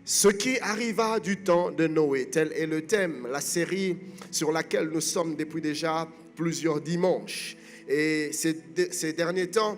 Ce qui arriva du temps de Noé, tel est le thème, la série sur laquelle nous sommes depuis déjà plusieurs dimanches. Et ces derniers temps,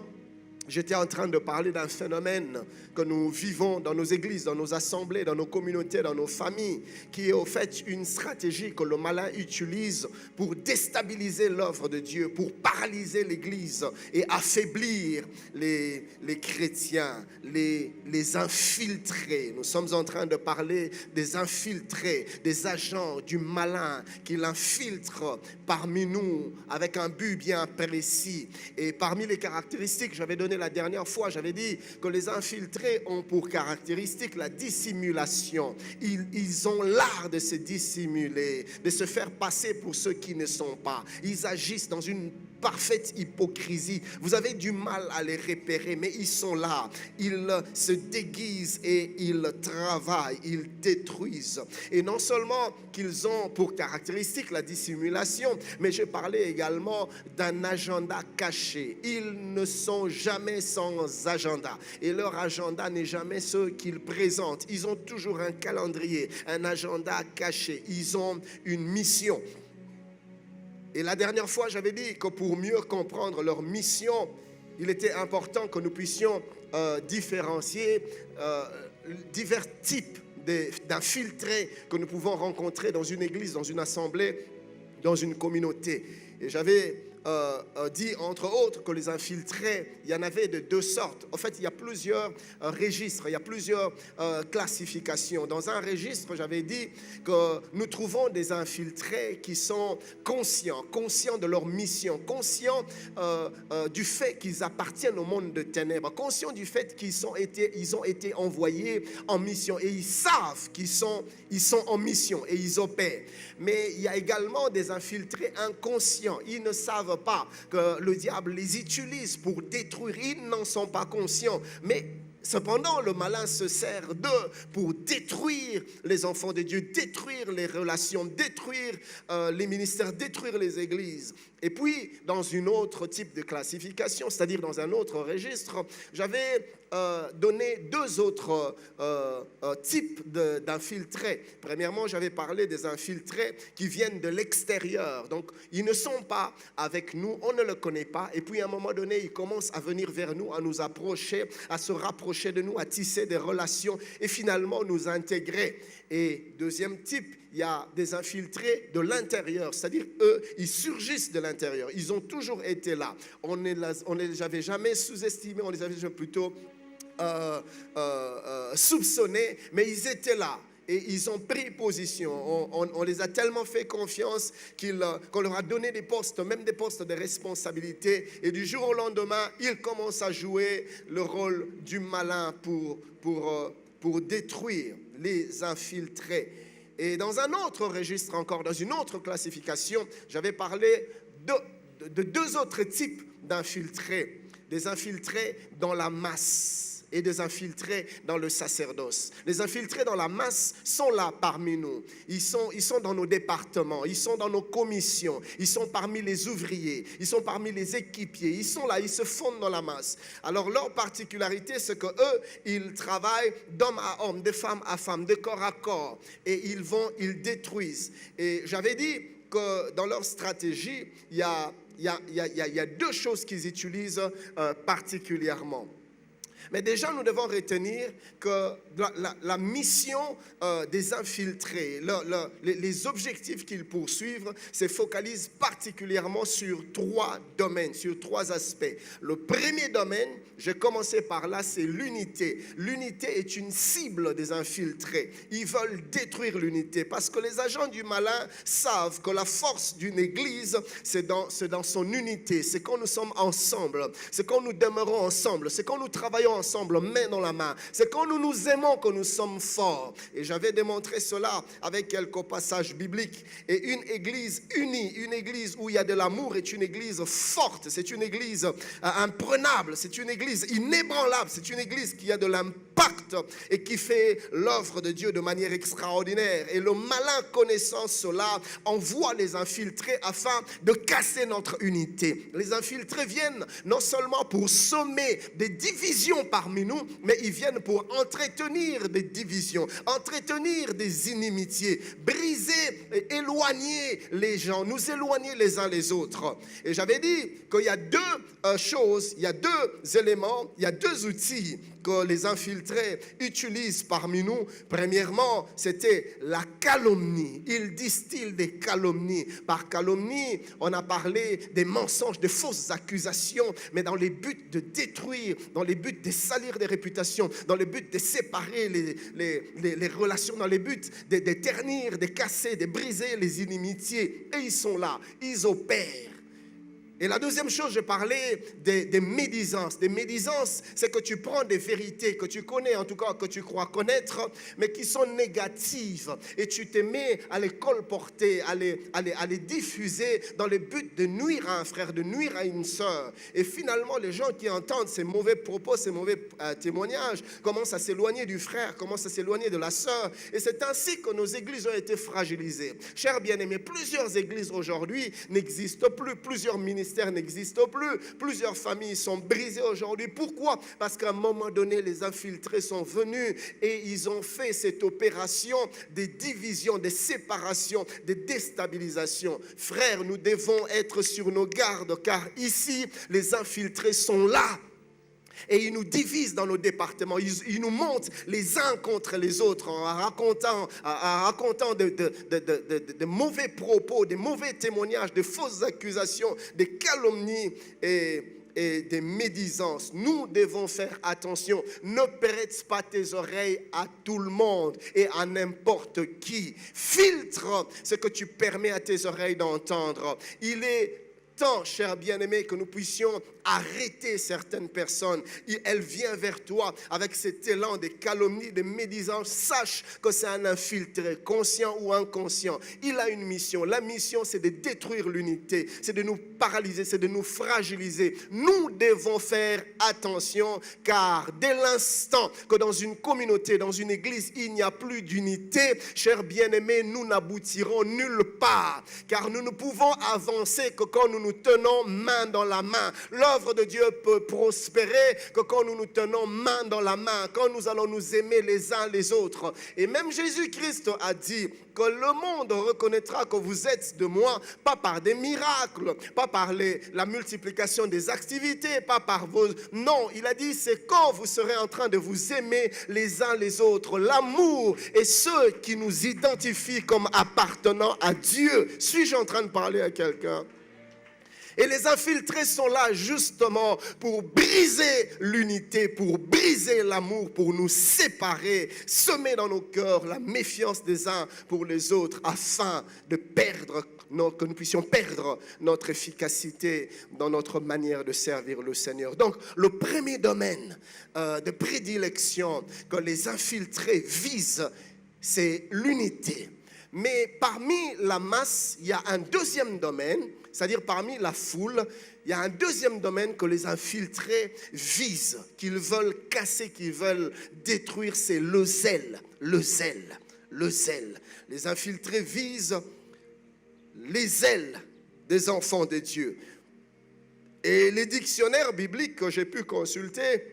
j'étais en train de parler d'un phénomène que nous vivons dans nos églises, dans nos assemblées, dans nos communautés, dans nos familles, qui est au fait une stratégie que le malin utilise pour déstabiliser l'œuvre de Dieu, pour paralyser l'Église et affaiblir les chrétiens, les infiltrés. Nous sommes en train de parler des infiltrés, des agents du malin qui l'infiltre parmi nous avec un but bien précis. Et parmi les caractéristiques, j'avais donné la dernière fois, j'avais dit que les infiltrés ont pour caractéristique la dissimulation. Ils ont l'art de se dissimuler, de se faire passer pour ceux qui ne sont pas. Ils agissent dans une parfaite hypocrisie. Vous avez du mal à les repérer, mais ils sont là. Ils se déguisent et ils travaillent, ils détruisent. Et non seulement qu'ils ont pour caractéristique la dissimulation, mais je parlais également d'un agenda caché. Ils ne sont jamais sans agenda. Et leur agenda n'est jamais ce qu'ils présentent. Ils ont toujours un calendrier, un agenda caché. Ils ont une mission. Et la dernière fois, j'avais dit que pour mieux comprendre leur mission, il était important que nous puissions différencier divers types d'infiltrés que nous pouvons rencontrer dans une église, dans une assemblée, dans une communauté. Et j'avais dit, entre autres, que les infiltrés, il y en avait de deux sortes. En fait, il y a plusieurs registres, il y a plusieurs classifications. Dans un registre, j'avais dit que nous trouvons des infiltrés qui sont conscients de leur mission, conscients du fait qu'ils appartiennent au monde de ténèbres, conscients du fait qu'ils ont été envoyés en mission et ils savent qu'ils sont en mission et ils opèrent. Mais il y a également des infiltrés inconscients. Ils ne savent pas que le diable les utilise pour détruire. Ils n'en sont pas conscients. Mais cependant, le malin se sert d'eux pour détruire les enfants de Dieu, détruire les relations, détruire les ministères, détruire les églises. Et puis, dans une autre type de classification, c'est-à-dire dans un autre registre, j'avais donné deux autres types d'infiltrés. Premièrement, j'avais parlé des infiltrés qui viennent de l'extérieur. Donc, ils ne sont pas avec nous, on ne le connaît pas. Et puis, à un moment donné, ils commencent à venir vers nous, à nous approcher, à se rapprocher de nous, à tisser des relations et finalement nous intégrer. Et deuxième type, il y a des infiltrés de l'intérieur, c'est-à-dire eux, ils surgissent de l'intérieur. Ils ont toujours été là. On ne les avait jamais sous-estimés, on les avait plutôt soupçonnés, mais ils étaient là. Et ils ont pris position. On les a tellement fait confiance qu'on leur a donné des postes, même des postes de responsabilité. Et du jour au lendemain, ils commencent à jouer le rôle du malin pour détruire les infiltrés. Et dans un autre registre encore, dans une autre classification, j'avais parlé de deux autres types d'infiltrés. Des infiltrés dans la masse et des infiltrés dans le sacerdoce. Les infiltrés dans la masse sont là parmi nous. Ils sont dans nos départements, ils sont dans nos commissions, ils sont parmi les ouvriers, ils sont parmi les équipiers, ils sont là, ils se fondent dans la masse. Alors leur particularité, c'est que eux, ils travaillent d'homme à homme, de femme à femme, de corps à corps, et ils détruisent. Et j'avais dit que dans leur stratégie, il y a deux choses qu'ils utilisent particulièrement. Mais déjà, nous devons retenir que la mission des infiltrés, les objectifs qu'ils poursuivent, se focalisent particulièrement sur trois domaines, sur trois aspects. Le premier domaine, j'ai commencé par là, c'est l'unité. L'unité est une cible des infiltrés. Ils veulent détruire l'unité parce que les agents du malin savent que la force d'une église, c'est dans son unité. C'est quand nous sommes ensemble, c'est quand nous demeurons ensemble, c'est quand nous travaillons ensemble, main dans la main. C'est quand nous nous aimons que nous sommes forts. Et j'avais démontré cela avec quelques passages bibliques. Et une église unie, une église où il y a de l'amour est une église forte. C'est une église imprenable. C'est une église inébranlable. C'est une église qui a de impacte et qui fait l'œuvre de Dieu de manière extraordinaire. Et le malin connaissant cela, envoie les infiltrés afin de casser notre unité. Les infiltrés viennent non seulement pour semer des divisions parmi nous, mais ils viennent pour entretenir des divisions, entretenir des inimitiés, briser, éloigner les gens, nous éloigner les uns les autres. Et j'avais dit qu'il y a deux choses, il y a deux éléments, il y a deux outils que les infiltrés utilisent parmi nous. Premièrement, c'était la calomnie. Ils distillent des calomnies. Par calomnie, on a parlé des mensonges, des fausses accusations, mais dans les buts de détruire, dans les buts de salir des réputations, dans les buts de séparer les relations, dans les buts de ternir, de casser, de briser les inimitiés. Et ils sont là, ils opèrent. Et la deuxième chose, je parlais des médisances. Des médisances, c'est que tu prends des vérités que tu connais, en tout cas que tu crois connaître, mais qui sont négatives. Et tu te mets à les colporter, à les diffuser dans le but de nuire à un frère, de nuire à une sœur. Et finalement, les gens qui entendent ces mauvais propos, ces mauvais témoignages, commencent à s'éloigner du frère, commencent à s'éloigner de la sœur. Et c'est ainsi que nos églises ont été fragilisées. Chers bien-aimés, plusieurs églises aujourd'hui n'existent plus, plusieurs ministères n'existent plus. Plusieurs familles sont brisées aujourd'hui. Pourquoi? Parce qu'à un moment donné, les infiltrés sont venus et ils ont fait cette opération de division, de séparation, de déstabilisation. Frères, nous devons être sur nos gardes car ici, les infiltrés sont là. Et ils nous divisent dans nos départements. Ils nous montent les uns contre les autres en racontant de mauvais propos, de mauvais témoignages, de fausses accusations, de calomnies et des médisances. Nous devons faire attention. Ne prête pas tes oreilles à tout le monde et à n'importe qui. Filtre ce que tu permets à tes oreilles d'entendre. Il est temps, chers bien-aimés, que nous puissions arrêter certaines personnes. Elle vient vers toi avec cet élan de calomnie, de médisance. Sache que c'est un infiltré, conscient ou inconscient. Il a une mission. La mission, c'est de détruire l'unité, c'est de nous paralyser, c'est de nous fragiliser. Nous devons faire attention, car dès l'instant que dans une communauté, dans une église, il n'y a plus d'unité, chers bien-aimés, nous n'aboutirons nulle part, car nous ne pouvons avancer que quand nous nous tenons main dans la main. L'œuvre de Dieu peut prospérer que quand nous nous tenons main dans la main, quand nous allons nous aimer les uns les autres. Et même Jésus-Christ a dit que le monde reconnaîtra que vous êtes de moi, pas par des miracles, pas par la multiplication des activités, pas par vos... Non, il a dit, c'est quand vous serez en train de vous aimer les uns les autres. L'amour est ce qui nous identifie comme appartenant à Dieu. Suis-je en train de parler à quelqu'un? Et les infiltrés sont là justement pour briser l'unité, pour briser l'amour, pour nous séparer, semer dans nos cœurs la méfiance des uns pour les autres afin de que nous puissions perdre notre efficacité dans notre manière de servir le Seigneur. Donc, le premier domaine de prédilection que les infiltrés visent, c'est l'unité. Mais parmi la masse, il y a un deuxième domaine, c'est-à-dire parmi la foule, il y a un deuxième domaine que les infiltrés visent, qu'ils veulent casser, qu'ils veulent détruire, c'est le zèle, le zèle, le zèle. Les infiltrés visent les ailes des enfants de Dieu. Et les dictionnaires bibliques que j'ai pu consulter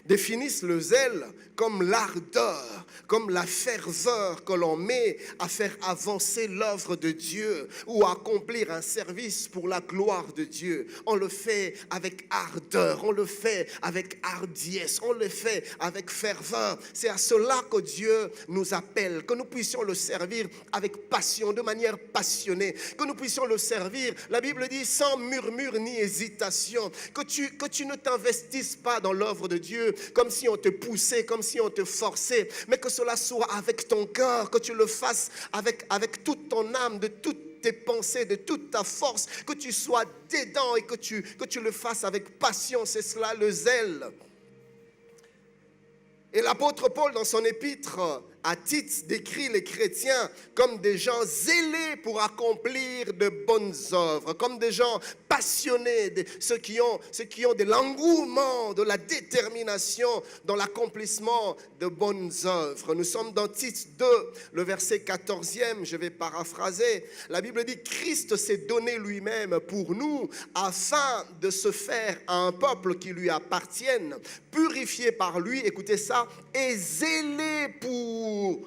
définissent le zèle comme l'ardeur, comme la ferveur que l'on met à faire avancer l'œuvre de Dieu ou à accomplir un service pour la gloire de Dieu. On le fait avec ardeur, on le fait avec hardiesse, on le fait avec ferveur. C'est à cela que Dieu nous appelle, que nous puissions le servir avec passion, de manière passionnée, que nous puissions le servir, la Bible dit, sans murmure ni hésitation, que tu ne t'investisses pas dans l'œuvre de Dieu comme si on te poussait, comme si on te forçait, mais que cela soit avec ton cœur, que tu le fasses avec toute ton âme, de toutes tes pensées, de toute ta force, que tu sois dedans et que tu le fasses avec passion. C'est cela le zèle. Et l'apôtre Paul, dans son épître à Tite décrit les chrétiens comme des gens zélés pour accomplir de bonnes œuvres, comme des gens passionnés, ceux qui ont de l'engouement, de la détermination dans l'accomplissement de bonnes œuvres. Nous sommes dans Tite 2, le verset 14e, je vais paraphraser. La Bible dit: Christ s'est donné lui-même pour nous afin de se faire à un peuple qui lui appartienne, purifié par lui, écoutez ça, et zélé pour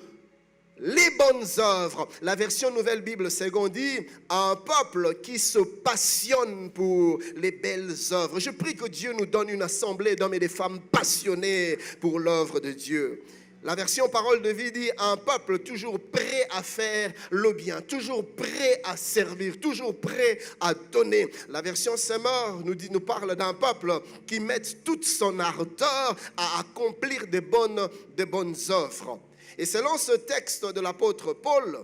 les bonnes œuvres. La version Nouvelle Bible Seconde dit: un peuple qui se passionne pour les belles œuvres. Je prie que Dieu nous donne une assemblée d'hommes et de femmes passionnés pour l'œuvre de Dieu. La version Parole de vie dit: un peuple toujours prêt à faire le bien, toujours prêt à servir, toujours prêt à donner. La version Semeur nous parle d'un peuple qui met toute son ardeur à accomplir de bonnes œuvres. Et selon ce texte de l'apôtre Paul,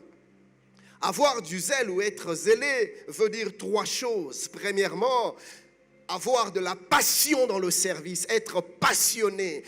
avoir du zèle ou être zélé veut dire trois choses. Premièrement, avoir de la passion dans le service, être passionné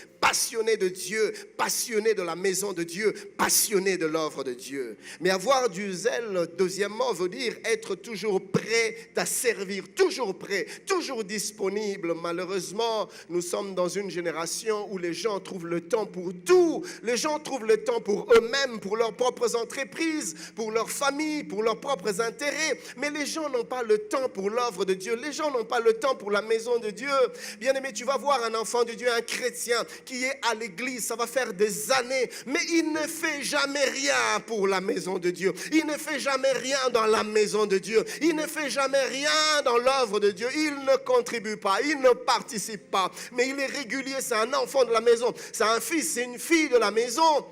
de Dieu, passionné de la maison de Dieu, passionné de l'œuvre de Dieu. Mais avoir du zèle, deuxièmement, veut dire être toujours prêt à servir, toujours prêt, toujours disponible. Malheureusement, nous sommes dans une génération où les gens trouvent le temps pour tout. Les gens trouvent le temps pour eux-mêmes, pour leurs propres entreprises, pour leur famille, pour leurs propres intérêts. Mais les gens n'ont pas le temps pour l'œuvre de Dieu. Les gens n'ont pas le temps pour la maison de Dieu. Bien-aimé, tu vas voir un enfant de Dieu, un chrétien qui est à l'église, ça va faire des années, mais il ne fait jamais rien pour la maison de Dieu. Il ne fait jamais rien dans la maison de Dieu. Il ne fait jamais rien dans l'œuvre de Dieu. Il ne contribue pas, il ne participe pas, mais il est régulier, c'est un enfant de la maison, c'est un fils, c'est une fille de la maison,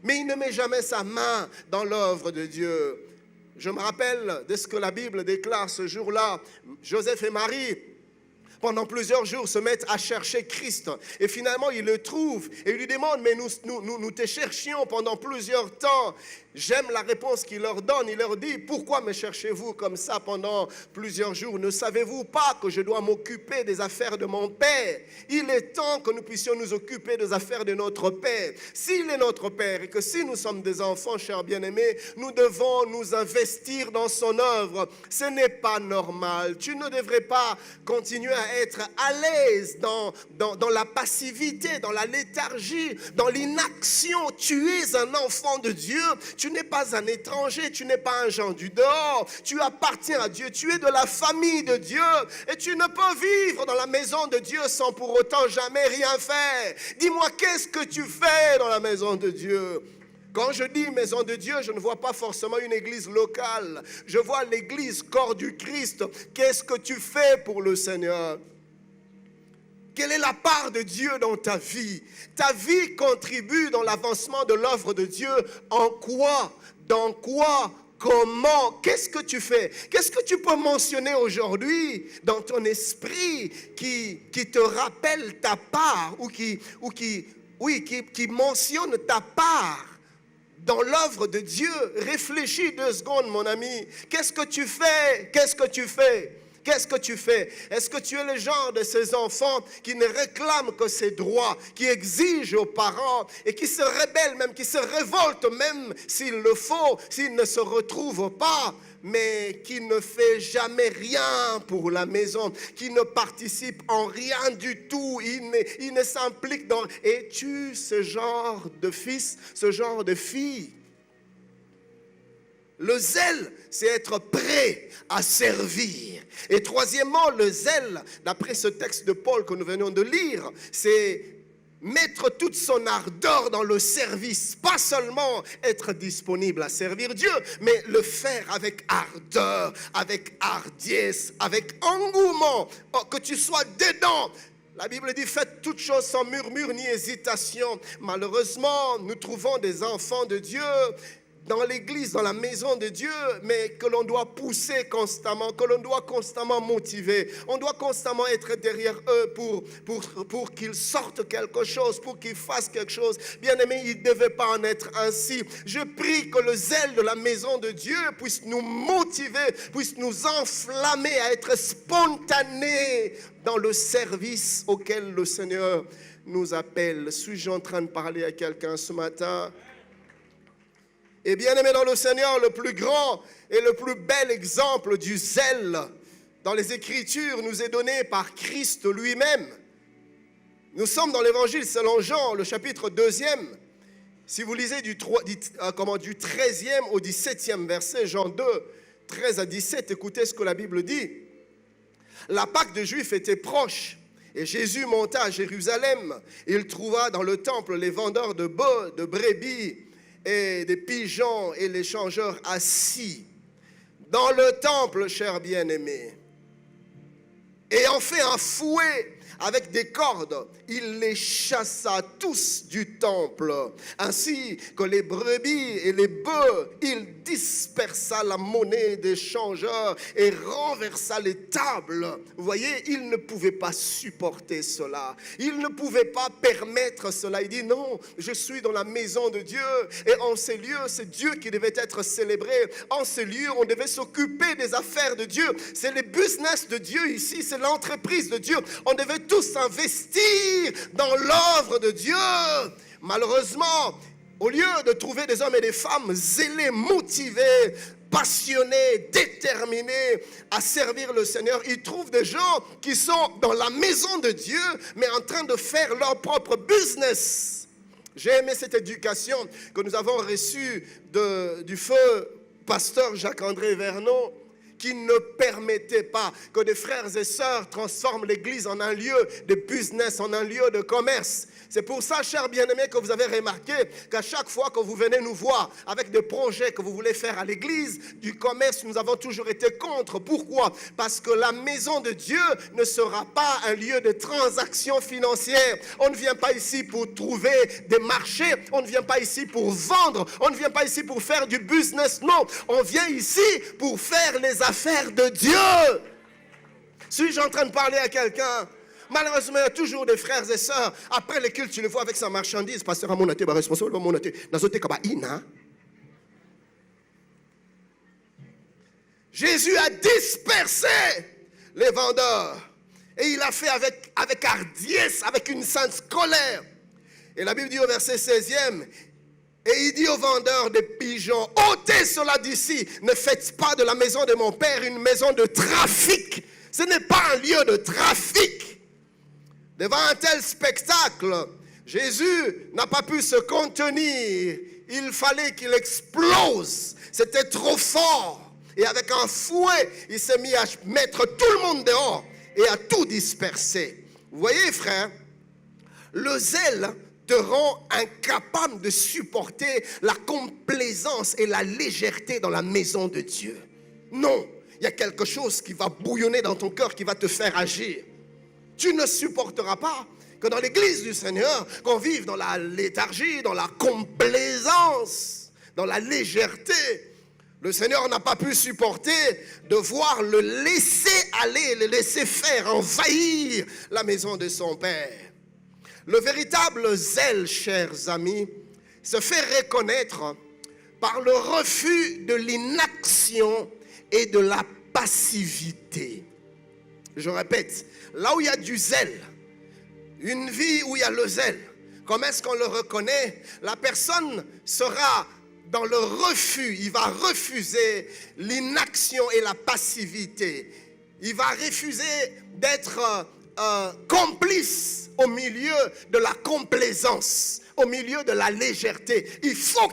mais il ne met jamais sa main dans l'œuvre de Dieu. Je me rappelle de ce que la Bible déclare ce jour-là. Joseph et Marie, pendant plusieurs jours, se mettent à chercher Christ. Et finalement, ils le trouvent. Et ils lui demandent: mais nous te cherchions pendant plusieurs temps. J'aime la réponse qu'il leur donne. Il leur dit: pourquoi me cherchez-vous comme ça pendant plusieurs jours? Ne savez-vous pas que je dois m'occuper des affaires de mon Père? Il est temps que nous puissions nous occuper des affaires de notre Père. S'il est notre Père et que si nous sommes des enfants, chers bien-aimés, nous devons nous investir dans son œuvre. Ce n'est pas normal. Tu ne devrais pas continuer à être à l'aise dans la passivité, dans la léthargie, dans l'inaction. Tu es un enfant de Dieu. Tu n'es pas un étranger, tu n'es pas un gens du dehors. Tu appartiens à Dieu, tu es de la famille de Dieu. Et tu ne peux vivre dans la maison de Dieu sans pour autant jamais rien faire. Dis-moi, qu'est-ce que tu fais dans la maison de Dieu? Quand je dis maison de Dieu, je ne vois pas forcément une église locale. Je vois l'église, corps du Christ. Qu'est-ce que tu fais pour le Seigneur? Quelle est la part de Dieu dans ta vie? Ta vie contribue dans l'avancement de l'œuvre de Dieu. En quoi? Dans quoi? Comment? Qu'est-ce que tu fais? Qu'est-ce que tu peux mentionner aujourd'hui dans ton esprit qui te rappelle ta part ou qui mentionne ta part dans l'œuvre de Dieu? Réfléchis 2 secondes, mon ami. Qu'est-ce que tu fais? Qu'est-ce que tu fais? Qu'est-ce que tu fais? Est-ce que tu es le genre de ces enfants qui ne réclament que ses droits, qui exigent aux parents et qui se rebellent même, qui se révoltent même s'il le faut, s'ils ne se retrouvent pas, mais qui ne fait jamais rien pour la maison, qui ne participe en rien du tout, il ne s'implique dans... Es-tu ce genre de fils, ce genre de fille? Le zèle, c'est être prêt à servir. Et troisièmement, le zèle, d'après ce texte de Paul que nous venons de lire, c'est mettre toute son ardeur dans le service. Pas seulement être disponible à servir Dieu, mais le faire avec ardeur, avec hardiesse, avec engouement. Oh, que tu sois dedans. La Bible dit: faites toutes choses sans murmure ni hésitation. Malheureusement, nous trouvons des enfants de Dieu dans l'église, dans la maison de Dieu, mais que l'on doit pousser constamment, que l'on doit constamment motiver. On doit constamment être derrière eux pour qu'ils sortent quelque chose, pour qu'ils fassent quelque chose. Bien-aimés, il ne devait pas en être ainsi. Je prie que le zèle de la maison de Dieu puisse nous motiver, puisse nous enflammer à être spontanés dans le service auquel le Seigneur nous appelle. Suis-je en train de parler à quelqu'un ce matin? Et bien aimé dans le Seigneur, le plus grand et le plus bel exemple du zèle dans les Écritures nous est donné par Christ lui-même. Nous sommes dans l'Évangile selon Jean, le chapitre 2e. Si vous lisez du 13e au 17e verset, Jean 2, 13 à 17, écoutez ce que la Bible dit. La Pâque des Juifs était proche et Jésus monta à Jérusalem. Il trouva dans le temple les vendeurs de bœufs, de brebis et des pigeons et les changeurs assis dans le temple, chers bien-aimés. Ayant fait un fouet avec des cordes, il les chassa tous du temple, ainsi que les brebis et les bœufs. Il dispersa la monnaie des changeurs et renversa les tables. Vous voyez, il ne pouvait pas supporter cela. Il ne pouvait pas permettre cela. Il dit non, je suis dans la maison de Dieu et en ces lieux, c'est Dieu qui devait être célébré. En ces lieux, on devait s'occuper des affaires de Dieu. C'est le business de Dieu ici, c'est l'entreprise de Dieu. On devait tous investir dans l'œuvre de Dieu. Malheureusement, au lieu de trouver des hommes et des femmes zélés, motivés, passionnés, déterminés à servir le Seigneur, ils trouvent des gens qui sont dans la maison de Dieu, mais en train de faire leur propre business. J'ai aimé cette éducation que nous avons reçue du feu pasteur Jacques-André Vernon, qui ne permettait pas que des frères et sœurs transforment l'église en un lieu de business, en un lieu de commerce. C'est pour ça, chers bien-aimés, que vous avez remarqué qu'à chaque fois que vous venez nous voir avec des projets que vous voulez faire à l'église, du commerce, nous avons toujours été contre. Pourquoi? Parce que la maison de Dieu ne sera pas un lieu de transactions financières. On ne vient pas ici pour trouver des marchés, on ne vient pas ici pour vendre, on ne vient pas ici pour faire du business, non. On vient ici pour faire les affaires de Dieu. Suis-je en train de parler à quelqu'un? Malheureusement, il y a toujours des frères et sœurs. Après les cultes, tu les vois avec sa marchandise. Pasteur, mon athée, responsable, mon athée. Jésus a dispersé les vendeurs. Et il a fait avec hardiesse, avec une sainte colère. Et la Bible dit au verset 16e, et il dit aux vendeurs des pigeons, ôtez cela d'ici, ne faites pas de la maison de mon père une maison de trafic. Ce n'est pas un lieu de trafic. Devant un tel spectacle, Jésus n'a pas pu se contenir. Il fallait qu'il explose. C'était trop fort. Et avec un fouet, il s'est mis à mettre tout le monde dehors et à tout disperser. Vous voyez, frère, le zèle te rend incapable de supporter la complaisance et la légèreté dans la maison de Dieu. Non, il y a quelque chose qui va bouillonner dans ton cœur, qui va te faire agir. Tu ne supporteras pas que dans l'église du Seigneur, qu'on vive dans la léthargie, dans la complaisance, dans la légèreté. Le Seigneur n'a pas pu supporter de voir le laisser aller, le laisser faire, envahir la maison de son Père. Le véritable zèle, chers amis, se fait reconnaître par le refus de l'inaction et de la passivité. Je répète, là où il y a du zèle, une vie où il y a le zèle, comment est-ce qu'on le reconnaît? La personne sera dans le refus, il va refuser l'inaction et la passivité. Il va refuser d'être complice au milieu de la complaisance, au milieu de la légèreté. Il faut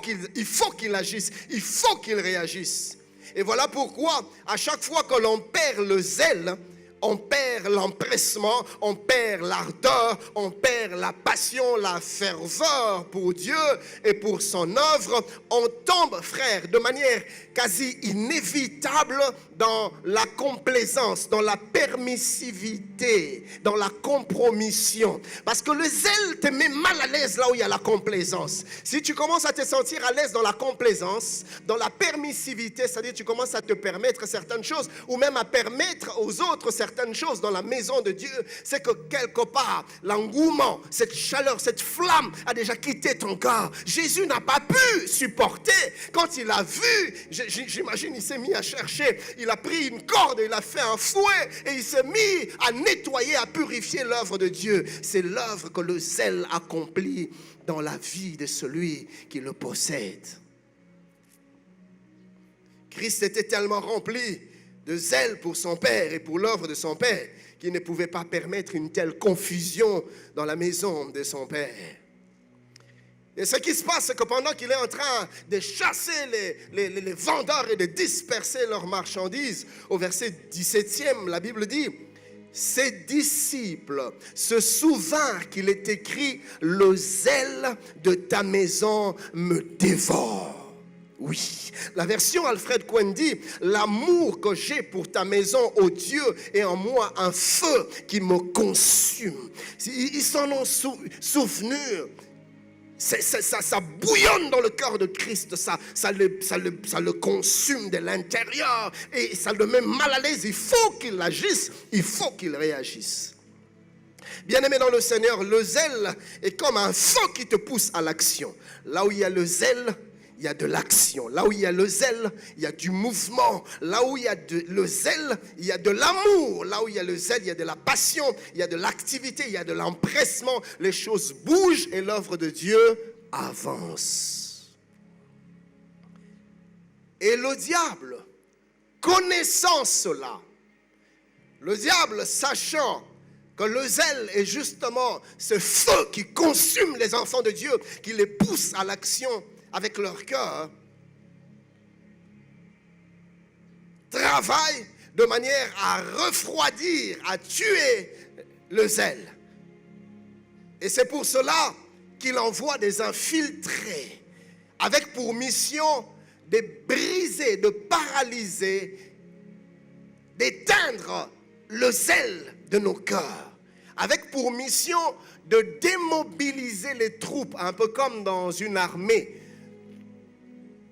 qu'il agisse, il faut qu'il réagisse. Et voilà pourquoi, à chaque fois que l'on perd le zèle, on perd l'empressement, on perd l'ardeur, on perd la passion, la ferveur pour Dieu et pour son œuvre. On tombe, frère, de manière quasi inévitable dans la complaisance, dans la permissivité, dans la compromission. Parce que le zèle te met mal à l'aise là où il y a la complaisance. Si tu commences à te sentir à l'aise dans la complaisance, dans la permissivité, c'est-à-dire tu commences à te permettre certaines choses ou même à permettre aux autres certaines choses dans la maison de Dieu, c'est que quelque part, l'engouement, cette chaleur, cette flamme a déjà quitté ton corps. Jésus n'a pas pu supporter. Quand il a vu, j'imagine, il s'est mis à chercher. Il a pris une corde, il a fait un fouet et il s'est mis à nettoyer, à purifier l'œuvre de Dieu. C'est l'œuvre que le zèle accomplit dans la vie de celui qui le possède. Christ était tellement rempli de zèle pour son Père et pour l'œuvre de son Père qu'il ne pouvait pas permettre une telle confusion dans la maison de son Père. Et ce qui se passe, c'est que pendant qu'il est en train de chasser les vendeurs et de disperser leurs marchandises, au verset 17e, la Bible dit, ses disciples se souvinrent qu'il est écrit, le zèle de ta maison me dévore. Oui, la version Alfred Cohen dit, l'amour que j'ai pour ta maison, ô Dieu, est en moi un feu qui me consume. Ils s'en ont souvenu. Ça bouillonne dans le cœur de Christ, ça le consume de l'intérieur et ça le met mal à l'aise. Il faut qu'il agisse, il faut qu'il réagisse. Bien-aimé dans le Seigneur, le zèle est comme un feu qui te pousse à l'action. Là où il y a le zèle, il y a de l'action. Là où il y a le zèle, il y a du mouvement. Là où il y a le zèle, il y a de l'amour. Là où il y a le zèle, il y a de la passion, il y a de l'activité, il y a de l'empressement. Les choses bougent et l'œuvre de Dieu avance. Et le diable, connaissant cela, le diable sachant que le zèle est justement ce feu qui consume les enfants de Dieu, qui les pousse à l'action, avec leur cœur, travaille de manière à refroidir, à tuer le zèle. Et c'est pour cela qu'il envoie des infiltrés avec pour mission de briser, de paralyser, d'éteindre le zèle de nos cœurs, avec pour mission de démobiliser les troupes, un peu comme dans une armée.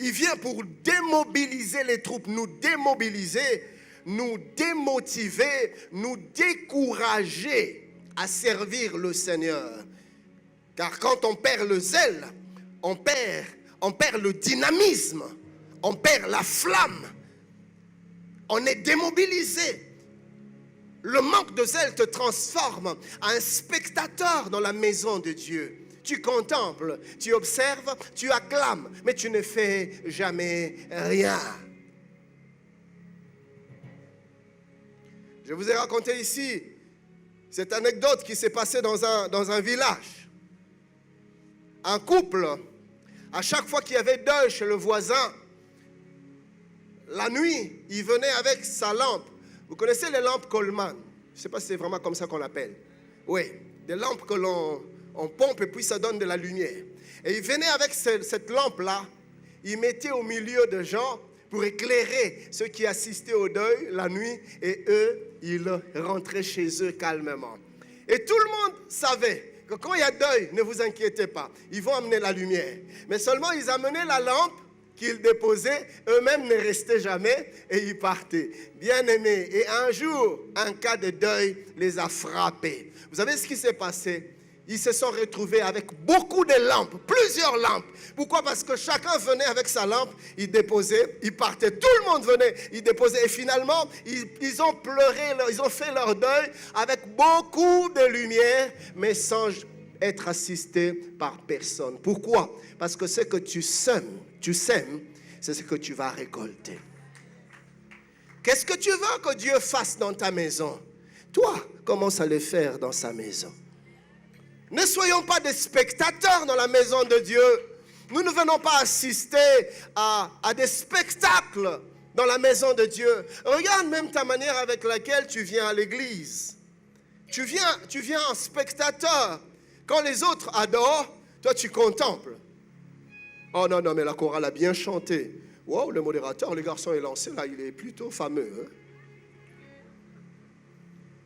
Il vient pour démobiliser les troupes, nous démobiliser, nous démotiver, nous décourager à servir le Seigneur. Car quand on perd le zèle, on perd le dynamisme, on perd la flamme, on est démobilisé. Le manque de zèle te transforme en un spectateur dans la maison de Dieu. Tu contemples, tu observes, tu acclames, mais tu ne fais jamais rien. Je vous ai raconté ici cette anecdote qui s'est passée dans un village. Un couple, à chaque fois qu'il y avait deuil chez le voisin, la nuit, il venait avec sa lampe. Vous connaissez les lampes Coleman? Je ne sais pas si c'est vraiment comme ça qu'on l'appelle. Oui, des lampes que on pompe et puis ça donne de la lumière. Et il venait avec cette lampe-là, il mettait au milieu de gens pour éclairer ceux qui assistaient au deuil la nuit et eux, ils rentraient chez eux calmement. Et tout le monde savait que quand il y a deuil, ne vous inquiétez pas, ils vont amener la lumière. Mais seulement ils amenaient la lampe qu'ils déposaient, eux-mêmes ne restaient jamais et ils partaient. Bien-aimés, et un jour, un cas de deuil les a frappés. Vous savez ce qui s'est passé? Ils se sont retrouvés avec beaucoup de lampes, plusieurs lampes. Pourquoi? Parce que chacun venait avec sa lampe, il déposait, il partait. Tout le monde venait, il déposait. Et finalement, ils ont pleuré, ils ont fait leur deuil avec beaucoup de lumière, mais sans être assistés par personne. Pourquoi? Parce que ce que tu sèmes, c'est ce que tu vas récolter. Qu'est-ce que tu veux que Dieu fasse dans ta maison? Toi, commence à le faire dans sa maison. Ne soyons pas des spectateurs dans la maison de Dieu. Nous ne venons pas assister à des spectacles dans la maison de Dieu. Regarde même ta manière avec laquelle tu viens à l'église. Tu viens en spectateur. Quand les autres adorent, toi tu contemples. Oh non, mais la chorale a bien chanté. Wow, le modérateur, le garçon est lancé là, il est plutôt fameux. Hein?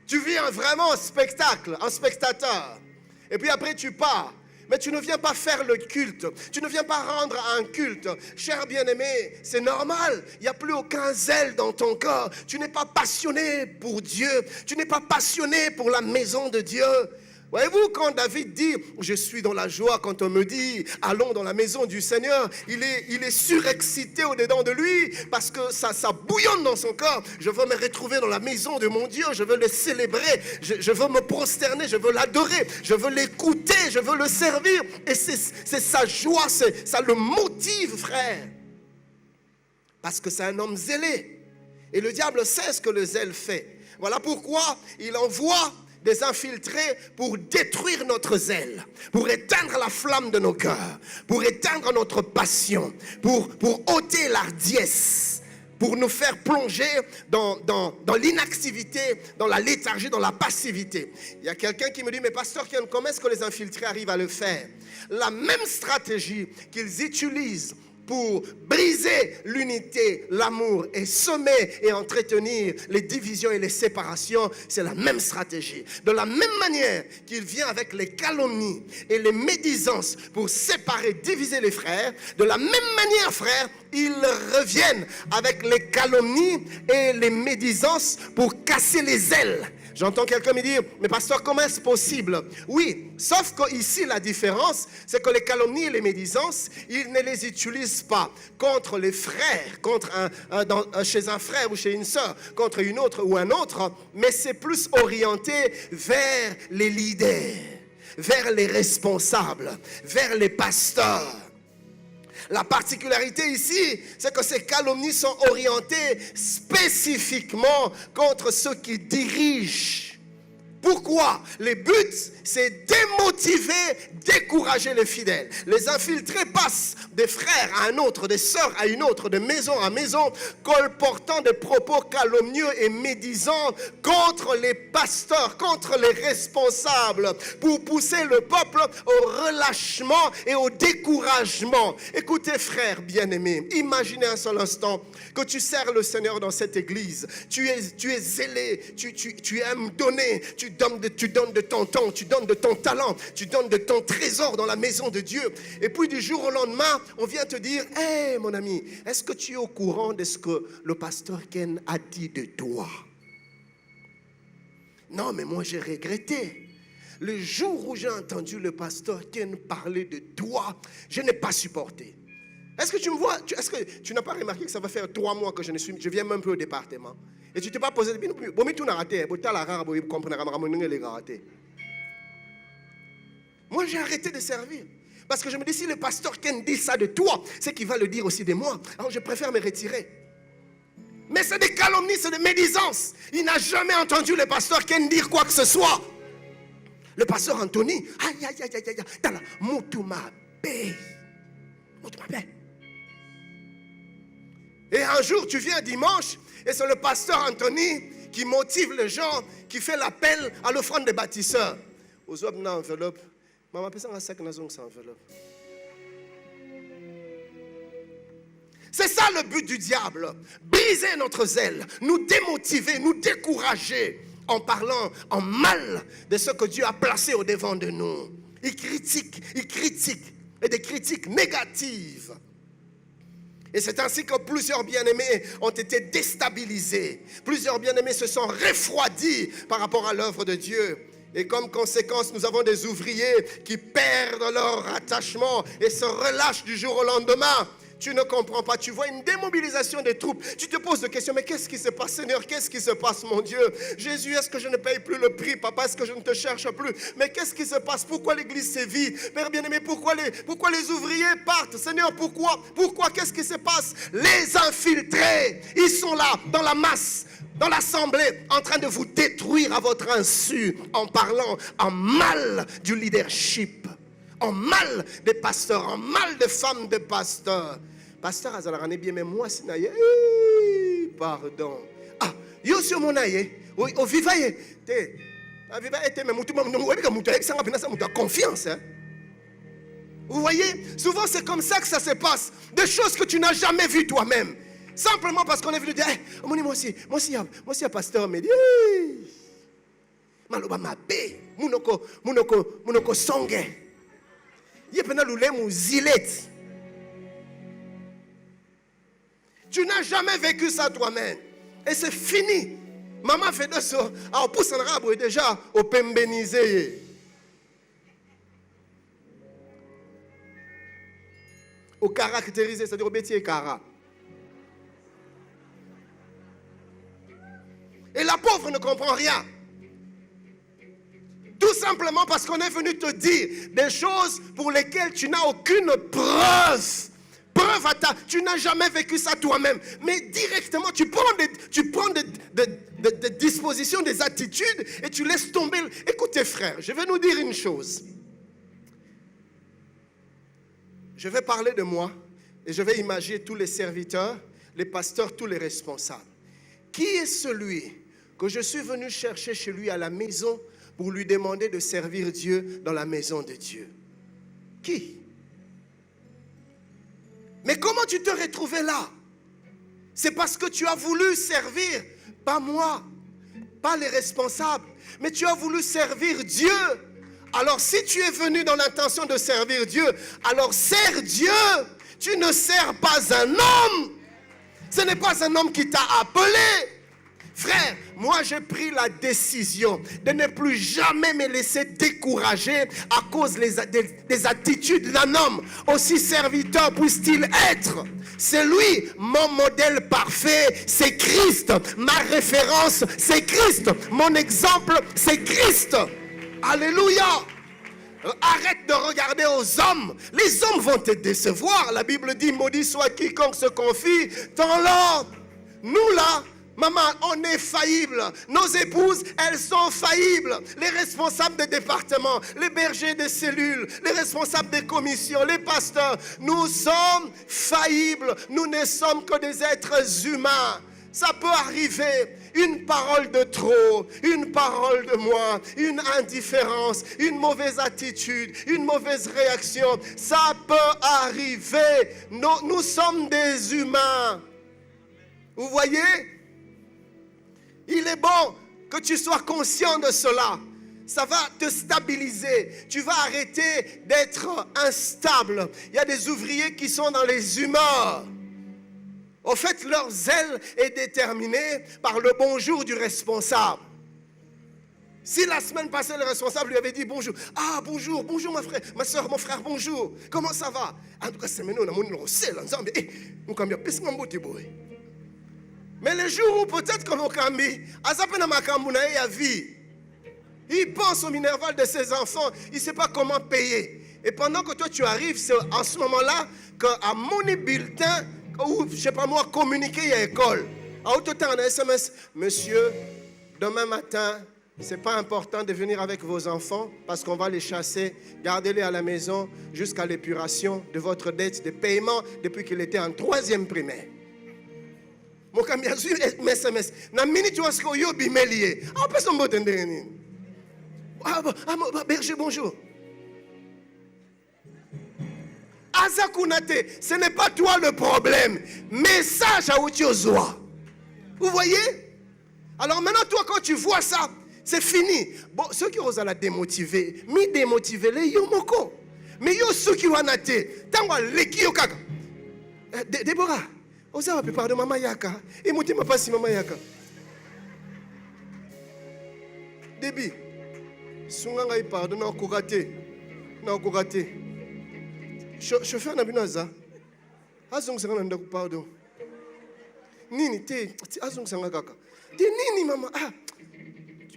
Tu viens vraiment en spectacle, en spectateur. Et puis après tu pars. Mais tu ne viens pas faire le culte. Tu ne viens pas rendre un culte. Cher bien-aimé, c'est normal. Il n'y a plus aucun zèle dans ton cœur. Tu n'es pas passionné pour Dieu. Tu n'es pas passionné pour la maison de Dieu. Voyez-vous, quand David dit « Je suis dans la joie », quand on me dit « Allons dans la maison du Seigneur », il est surexcité au-dedans de lui parce que ça bouillonne dans son corps. Je veux me retrouver dans la maison de mon Dieu, je veux le célébrer, je veux me prosterner, je veux l'adorer, je veux l'écouter, je veux le servir. Et c'est sa joie, ça le motive, frère. Parce que c'est un homme zélé. Et le diable sait ce que le zèle fait. Voilà pourquoi il envoie des infiltrés pour détruire notre zèle, pour éteindre la flamme de nos cœurs, pour éteindre notre passion, pour ôter l'hardiesse, pour nous faire plonger dans l'inactivité, dans la léthargie, dans la passivité. Il y a quelqu'un qui me dit, mais pasteur Ken, comment est-ce que les infiltrés arrivent à le faire? La même stratégie qu'ils utilisent pour briser l'unité, l'amour et semer et entretenir les divisions et les séparations, c'est la même stratégie. De la même manière qu'il vient avec les calomnies et les médisances pour séparer, diviser les frères, de la même manière, frères, ils reviennent avec les calomnies et les médisances pour casser les ailes. J'entends quelqu'un me dire, mais pasteur, comment est-ce possible? Oui, sauf qu'ici, la différence, c'est que les calomnies et les médisances, ils ne les utilisent pas contre les frères, chez un frère ou chez une sœur, contre une autre ou un autre, mais c'est plus orienté vers les leaders, vers les responsables, vers les pasteurs. La particularité ici, c'est que ces calomnies sont orientées spécifiquement contre ceux qui dirigent. Pourquoi? Le but, c'est démotiver, décourager les fidèles. Les infiltrés passent des frères à un autre, des sœurs à une autre, de maison à maison, colportant des propos calomnieux et médisants contre les pasteurs, contre les responsables, pour pousser le peuple au relâchement et au découragement. Écoutez, frères bien-aimés, imaginez un seul instant que tu sers le Seigneur dans cette église. Tu es zélé, tu aimes donner, tu donnes de ton temps, tu donnes de ton talent, tu donnes de ton trésor dans la maison de Dieu. Et puis du jour au lendemain, on vient te dire, hey, mon ami, est-ce que tu es au courant de ce que le pasteur Ken a dit de toi? Non, mais moi j'ai regretté. Le jour où j'ai entendu le pasteur Ken parler de toi, je n'ai pas supporté. Est-ce que tu me vois? Est-ce que tu n'as pas remarqué que ça va faire 3 mois que je viens même peu au département? Et tu ne t'es pas posé... Moi, j'ai arrêté de servir. Parce que je me dis, si le pasteur Ken dit ça de toi, c'est qu'il va le dire aussi de moi. Alors, je préfère me retirer. Mais c'est des calomnies, c'est des médisances. Il n'a jamais entendu le pasteur Ken dire quoi que ce soit. Le pasteur Anthony, aïe, aïe, aïe, aïe, aïe, Moutoumabé. Et un jour, tu viens dimanche, et c'est le pasteur Anthony qui motive les gens, qui fait l'appel à l'offrande des bâtisseurs. Aux hommes dans l'enveloppe. Maman, personne n'a sac dans enveloppe. C'est ça le but du diable. Briser notre zèle, nous démotiver, nous décourager en parlant en mal de ce que Dieu a placé au devant de nous. Il critique, et des critiques négatives. Et c'est ainsi que plusieurs bien-aimés ont été déstabilisés. Plusieurs bien-aimés se sont refroidis par rapport à l'œuvre de Dieu. Et comme conséquence, nous avons des ouvriers qui perdent leur attachement et se relâchent du jour au lendemain. Tu ne comprends pas, tu vois une démobilisation des troupes. Tu te poses des questions, mais qu'est-ce qui se passe, Seigneur? Qu'est-ce qui se passe, mon Dieu? Jésus, est-ce que je ne paye plus le prix? Papa, est-ce que je ne te cherche plus? Mais qu'est-ce qui se passe? Pourquoi l'église s'est vide? Père bien-aimé, pourquoi les ouvriers partent? Seigneur, pourquoi? Qu'est-ce qui se passe? Les infiltrés, ils sont là, dans la masse, dans l'assemblée, en train de vous détruire à votre insu, en parlant en mal du leadership, en mal des pasteurs, en mal des femmes de pasteurs. Pasteur Azalarané bien, mais moi, si naïe, pardon. Ah, yo sur mon naïe, au vivaye, à vivaye, mais moutou, confiance, hein. Vous voyez, souvent c'est comme ça que ça se passe. Des choses que tu n'as jamais vues toi-même. Simplement parce qu'on est venu dire, hey, moi aussi, pasteur me dit, maloba mabe, munoko songe. Yepena lule mu zilet. Tu n'as jamais vécu ça toi-même. Et c'est fini. Maman fait de ça. Alors, pour son arabe, déjà, au pembénisé. Au caractérisé, c'est-à-dire au bétier cara. Et la pauvre ne comprend rien. Tout simplement parce qu'on est venu te dire des choses pour lesquelles tu n'as aucune preuve. preuve tu n'as jamais vécu ça toi-même. Mais directement, tu prends des dispositions, des attitudes et tu laisses tomber. Écoutez frères, je vais nous dire une chose. Je vais parler de moi et je vais imaginer tous les serviteurs, les pasteurs, tous les responsables. Qui est celui que je suis venu chercher chez lui à la maison pour lui demander de servir Dieu dans la maison de Dieu? Qui? Mais comment tu te retrouvais là? C'est parce que tu as voulu servir, pas moi, pas les responsables, mais tu as voulu servir Dieu. Alors si tu es venu dans l'intention de servir Dieu, alors sers Dieu. Tu ne sers pas un homme. Ce n'est pas un homme qui t'a appelé. Frère, moi j'ai pris la décision de ne plus jamais me laisser décourager à cause des attitudes d'un homme, aussi serviteur puisse-t-il être. C'est lui, mon modèle parfait, c'est Christ. Ma référence, c'est Christ. Mon exemple, c'est Christ. Alléluia. Arrête de regarder aux hommes. Les hommes vont te décevoir. La Bible dit, maudit soit quiconque se confie dans l'ordre. Nous là, maman, on est faillible. Nos épouses, elles sont faillibles. Les responsables des départements, les bergers des cellules, les responsables des commissions, les pasteurs, nous sommes faillibles. Nous ne sommes que des êtres humains. Ça peut arriver, une parole de trop, une parole de moins, une indifférence, une mauvaise attitude, une mauvaise réaction. Ça peut arriver. Nous sommes des humains. Vous voyez? Il est bon que tu sois conscient de cela. Ça va te stabiliser. Tu vas arrêter d'être instable. Il y a des ouvriers qui sont dans les humeurs. Au fait, leur zèle est déterminé par le bonjour du responsable. Si la semaine passée, le responsable lui avait dit bonjour. Ah, bonjour, bonjour ma frère, ma soeur, mon frère, bonjour. Comment ça va? En tout cas, c'est maintenant, on a mon sel ensemble. Mais le jour où peut-être qu'on a cambi, il pense au minerval de ses enfants, il ne sait pas comment payer. Et pendant que toi tu arrives, c'est en ce moment-là qu'à mon bulletin, ou je ne sais pas moi, communiquer à l'école. À tout temps, un SMS, monsieur, demain matin, ce n'est pas important de venir avec vos enfants parce qu'on va les chasser. Gardez-les à la maison jusqu'à l'épuration de votre dette de paiement depuis qu'il était en 3e primaire. Mon camion, SMS. Na minute où est-ce qu'il y a bimelier? Ah, personne ne peut entendre. Ah, berger, bonjour. Azakunate, ce n'est pas toi le problème. Message à Outiozoa. Vous voyez? Alors maintenant, toi, quand tu vois ça, c'est fini. Bon, ceux qui osent la démotiver, mi démotiver les yomoko. Mais yo ceux qui ont naté, tant que les qui kaka. Déborah, osa va préparer maman yaka. Et monter ma passe maman yaka. Débi, sunganga y pardonne na kokate, na kokate. Chauffeur na binaza azong sanga nda pardon nini te azong sanga kaka te nini mama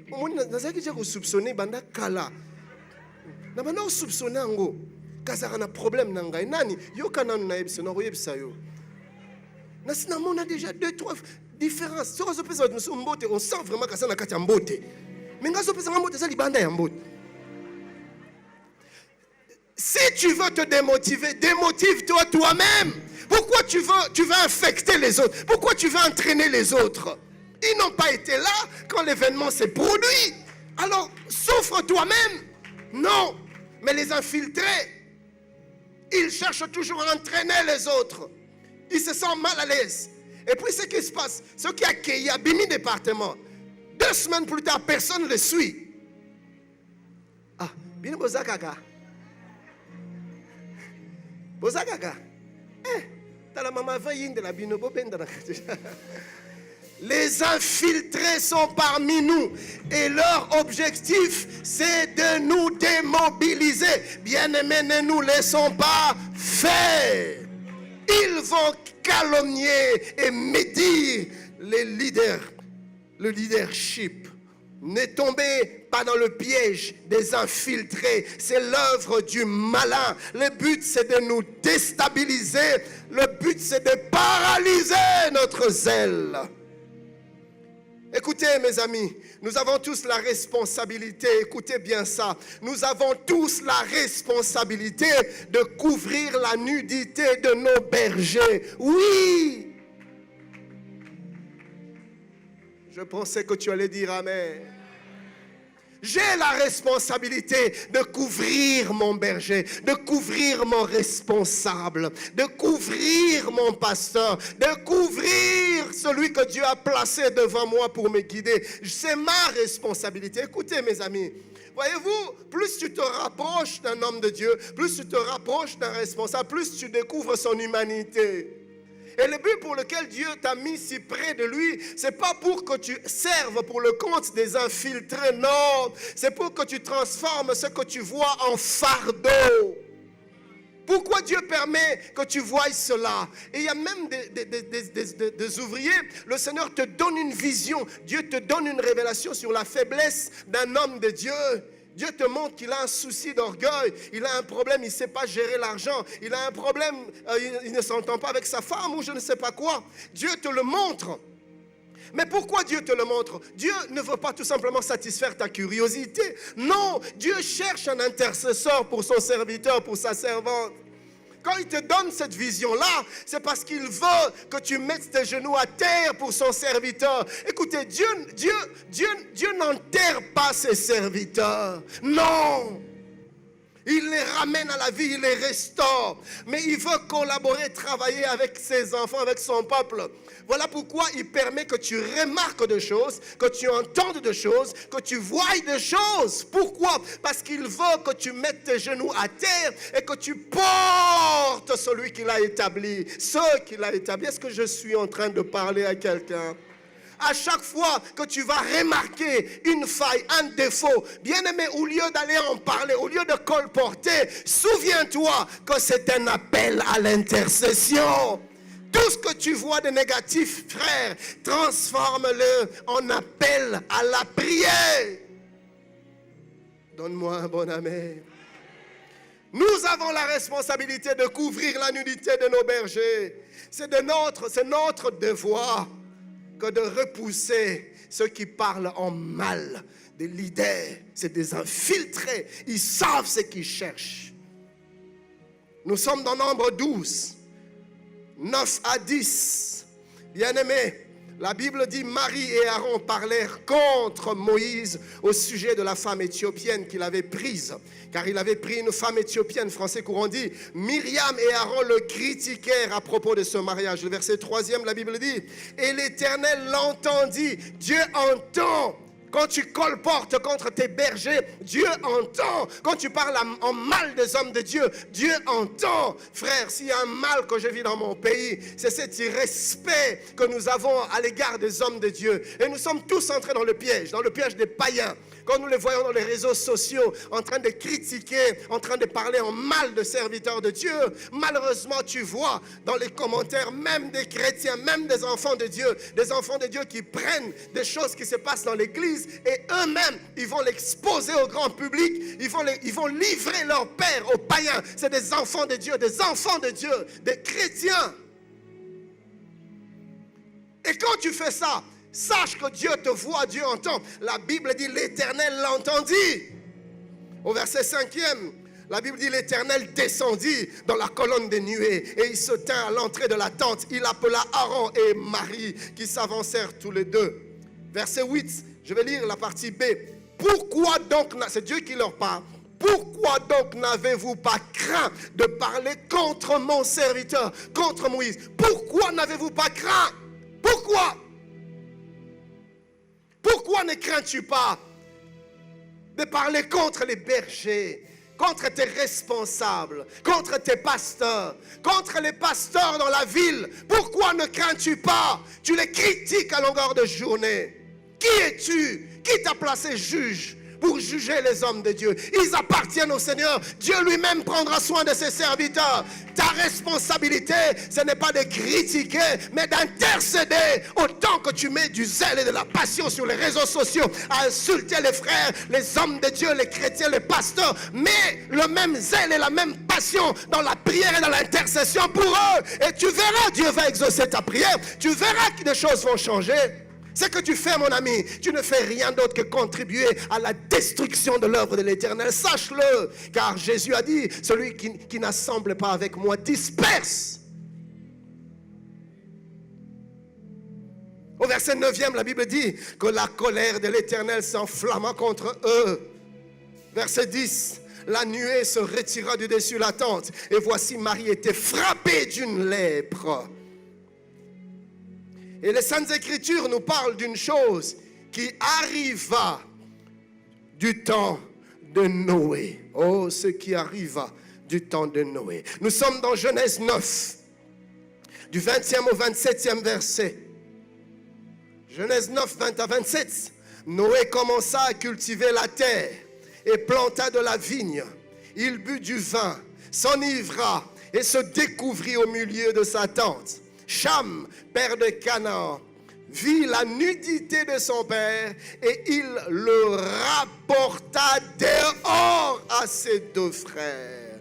moni nazaki ja ko soupçonner banda kala na banda soupçonner ngo kazaka na problème na ngai nani yo kana na yebisa na yebisa yo na sina mona déjà 2-3 différences sur zo pesa nous mbote on sent vraiment que ça na kati ya mbote mais ngazo pesa mbote ça libanda ya mbote. Si tu veux te démotiver, démotive-toi toi-même. Pourquoi tu veux infecter les autres? Pourquoi tu veux entraîner les autres? Ils n'ont pas été là quand l'événement s'est produit. Alors, souffre toi-même. Non. Mais les infiltrés, ils cherchent toujours à entraîner les autres. Ils se sentent mal à l'aise. Et puis, ce qui se passe, ceux qui accueillent à Bimi département, 2 semaines plus tard, personne ne les suit. Ah, bien bozakaka. Bozakaka. T'as la maman veille de la binobo benda. Les infiltrés sont parmi nous et leur objectif c'est de nous démobiliser. Bien-aimés, ne nous laissons pas faire. Ils vont calomnier et médire les leaders, le leadership. Ne tombez pas dans le piège des infiltrés. C'est l'œuvre du malin. Le but, c'est de nous déstabiliser. Le but, c'est de paralyser notre zèle. Écoutez, mes amis, nous avons tous la responsabilité, écoutez bien ça, nous avons tous la responsabilité de couvrir la nudité de nos bergers. Oui! Je pensais que tu allais dire amen. J'ai la responsabilité de couvrir mon berger, de couvrir mon responsable, de couvrir mon pasteur, de couvrir celui que Dieu a placé devant moi pour me guider. C'est ma responsabilité. Écoutez, mes amis, voyez-vous, plus tu te rapproches d'un homme de Dieu, plus tu te rapproches d'un responsable, plus tu découvres son humanité. Et le but pour lequel Dieu t'a mis si près de lui, c'est pas pour que tu serves pour le compte des infiltrés, non. C'est pour que tu transformes ce que tu vois en fardeau. Pourquoi Dieu permet que tu voies cela? Et il y a même des ouvriers, le Seigneur te donne une vision, Dieu te donne une révélation sur la faiblesse d'un homme de Dieu. Dieu te montre qu'il a un souci d'orgueil, il a un problème, il ne sait pas gérer l'argent, il a un problème, il ne s'entend pas avec sa femme ou je ne sais pas quoi. Dieu te le montre. Mais pourquoi Dieu te le montre? Dieu ne veut pas tout simplement satisfaire ta curiosité. Non, Dieu cherche un intercesseur pour son serviteur, pour sa servante. Quand il te donne cette vision-là, c'est parce qu'il veut que tu mettes tes genoux à terre pour son serviteur. Écoutez, Dieu n'enterre pas ses serviteurs. Non! Il les ramène à la vie, il les restaure. Mais il veut collaborer, travailler avec ses enfants, avec son peuple. Voilà pourquoi il permet que tu remarques des choses, que tu entendes des choses, que tu voies des choses. Pourquoi? Parce qu'il veut que tu mettes tes genoux à terre et que tu portes celui qui l'a établi. Ce qui l'a établi. Est-ce que je suis en train de parler à quelqu'un? À chaque fois que tu vas remarquer une faille, un défaut, bien-aimé, au lieu d'aller en parler, au lieu de colporter, souviens-toi que c'est un appel à l'intercession. Tout ce que tu vois de négatif, frère, transforme-le en appel à la prière. Donne-moi un bon amen. Nous avons la responsabilité de couvrir la nudité de nos bergers. C'est notre devoir que de repousser ceux qui parlent en mal des leaders. C'est des infiltrés. Ils savent ce qu'ils cherchent. Nous sommes dans Nombre 12, 9 à 10. Bien-aimés, la Bible dit Marie et Aaron parlèrent contre Moïse au sujet de la femme éthiopienne qu'il avait prise. Car il avait pris une femme éthiopienne, français courant dit. Myriam et Aaron le critiquèrent à propos de ce mariage. Le verset 3e, la Bible dit et l'Éternel l'entendit. Dieu entend. Quand tu colportes contre tes bergers, Dieu entend. Quand tu parles en mal des hommes de Dieu, Dieu entend. Frère, s'il y a un mal que je vis dans mon pays, c'est cet irrespect que nous avons à l'égard des hommes de Dieu. Et nous sommes tous entrés dans le piège des païens. Quand nous les voyons dans les réseaux sociaux, en train de critiquer, en train de parler en mal de serviteurs de Dieu, malheureusement, tu vois dans les commentaires, même des chrétiens, même des enfants de Dieu qui prennent des choses qui se passent dans l'église et eux-mêmes, ils vont l'exposer au grand public, ils vont livrer leur père aux païens. C'est des enfants de Dieu, des chrétiens. Et quand tu fais ça, sache que Dieu te voit, Dieu entend. La Bible dit l'Éternel l'entendit. Au verset 5e, la Bible dit l'Éternel descendit dans la colonne des nuées et il se tint à l'entrée de la tente. Il appela Aaron et Marie qui s'avancèrent tous les deux. Verset 8, je vais lire la partie B. Pourquoi donc, c'est Dieu qui leur parle. Pourquoi donc n'avez-vous pas craint de parler contre mon serviteur, contre Moïse? Pourquoi n'avez-vous pas craint? Pourquoi? Pourquoi ne crains-tu pas de parler contre les bergers, contre tes responsables, contre tes pasteurs, contre les pasteurs dans la ville? Pourquoi ne crains-tu pas? Tu les critiques à longueur de journée. Qui es-tu? Qui t'a placé juge? pour juger les hommes de Dieu. Ils appartiennent au Seigneur. Dieu lui-même prendra soin de ses serviteurs. Ta responsabilité, ce n'est pas de critiquer, mais d'intercéder. Autant que tu mets du zèle et de la passion sur les réseaux sociaux, à insulter les frères, les hommes de Dieu, les chrétiens, les pasteurs, mets le même zèle et la même passion dans la prière et dans l'intercession pour eux. Et tu verras, Dieu va exaucer ta prière. Tu verras que des choses vont changer. Ce que tu fais, mon ami, tu ne fais rien d'autre que contribuer à la destruction de l'œuvre de l'Éternel. Sache-le, car Jésus a dit, celui qui n'assemble pas avec moi disperse. Au verset 9e, la Bible dit que la colère de l'Éternel s'enflamma contre eux. Verset 10, la nuée se retira du dessus de la tente, et voici Marie était frappée d'une lèpre. Et les Saintes Écritures nous parlent d'une chose qui arriva du temps de Noé. Oh, ce qui arriva du temps de Noé. Nous sommes dans Genèse 9, du 20e au 27e verset. Genèse 9, 20 à 27. Noé commença à cultiver la terre et planta de la vigne. Il but du vin, s'enivra et se découvrit au milieu de sa tente. Cham, père de Canaan, vit la nudité de son père et il le rapporta dehors à ses deux frères.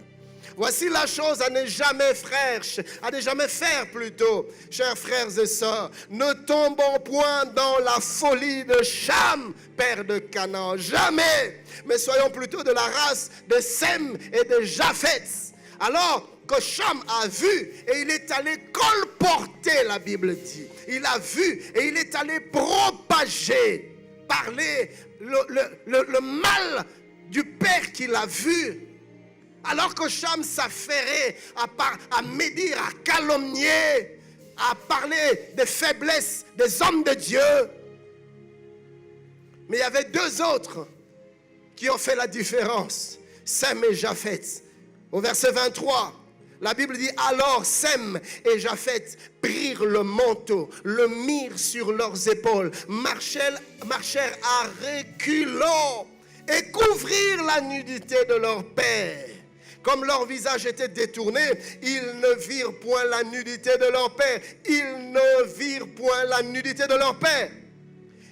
Voici la chose à ne jamais faire plutôt, chers frères et sœurs. Ne tombons point dans la folie de Cham, père de Canaan, jamais. Mais soyons plutôt de la race de Sem et de Japheth. Alors que Cham a vu et il est allé colporter, la Bible dit. Il a vu et il est allé propager, parler le mal du père qu'il a vu. Alors que Cham s'affairait à médire, à calomnier, à parler des faiblesses des hommes de Dieu. Mais il y avait deux autres qui ont fait la différence, Sem et Japheth. Au verset 23, la Bible dit, alors Sem et Japheth prirent le manteau, le mirent sur leurs épaules, marchèrent à reculons et couvrirent la nudité de leur père. Comme leur visage était détourné, ils ne virent point la nudité de leur père. Ils ne virent point la nudité de leur père.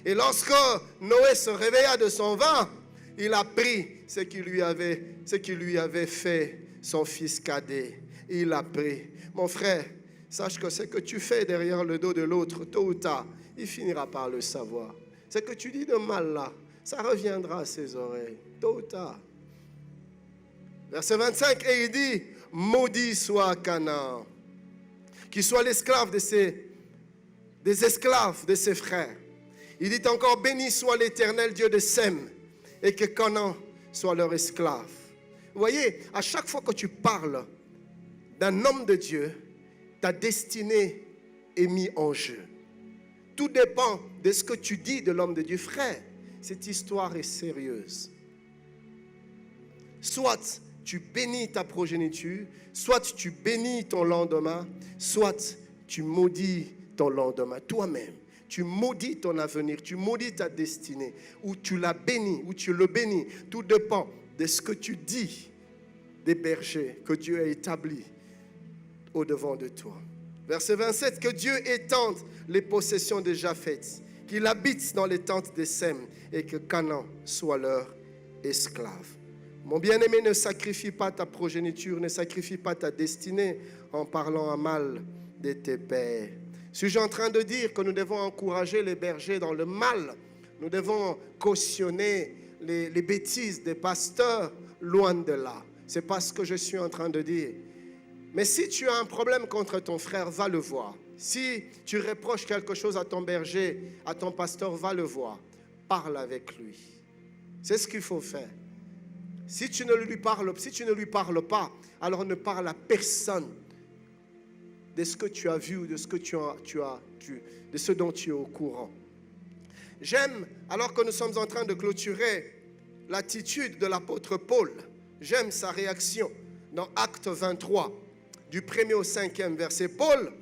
Et lorsque Noé se réveilla de son vin, il a pris ce qui lui avait fait son fils cadet. Il a pris. Mon frère, sache que ce que tu fais derrière le dos de l'autre, tôt ou tard, il finira par le savoir. Ce que tu dis de mal là, ça reviendra à ses oreilles, tôt ou tard. Verset 25, et il dit, maudit soit Canaan, qui soit l'esclave des esclaves de ses frères. Il dit encore, béni soit l'Éternel Dieu de Sem, et que Canaan soit leur esclave. Vous voyez, à chaque fois que tu parles d'un homme de Dieu, ta destinée est mise en jeu. Tout dépend de ce que tu dis de l'homme de Dieu. Frère, cette histoire est sérieuse. Soit tu bénis ta progéniture, soit tu bénis ton lendemain, soit tu maudis ton lendemain toi-même. Tu maudis ton avenir, tu maudis ta destinée, ou tu la bénis, ou tu le bénis. Tout dépend de ce que tu dis des bergers que Dieu a établis au-devant de toi. Verset 27, que Dieu étende les possessions de Japheth, qu'il habite dans les tentes de Sem, et que Canaan soit leur esclave. Mon bien-aimé, ne sacrifie pas ta progéniture, ne sacrifie pas ta destinée en parlant à mal de tes pères. Suis-je en train de dire que nous devons encourager les bergers dans le mal? Nous devons cautionner les bêtises des pasteurs? Loin de là. C'est pas ce que je suis en train de dire. Mais si tu as un problème contre ton frère, va le voir. Si tu reproches quelque chose à ton berger, à ton pasteur, va le voir. Parle avec lui. C'est ce qu'il faut faire. Si tu ne lui parles pas, alors ne parle à personne de ce que tu as vu ou de ce que de ce dont tu es au courant. J'aime, alors que nous sommes en train de clôturer l'attitude de l'apôtre Paul, j'aime sa réaction dans Actes 23, du 1er au 5e verset. Paul,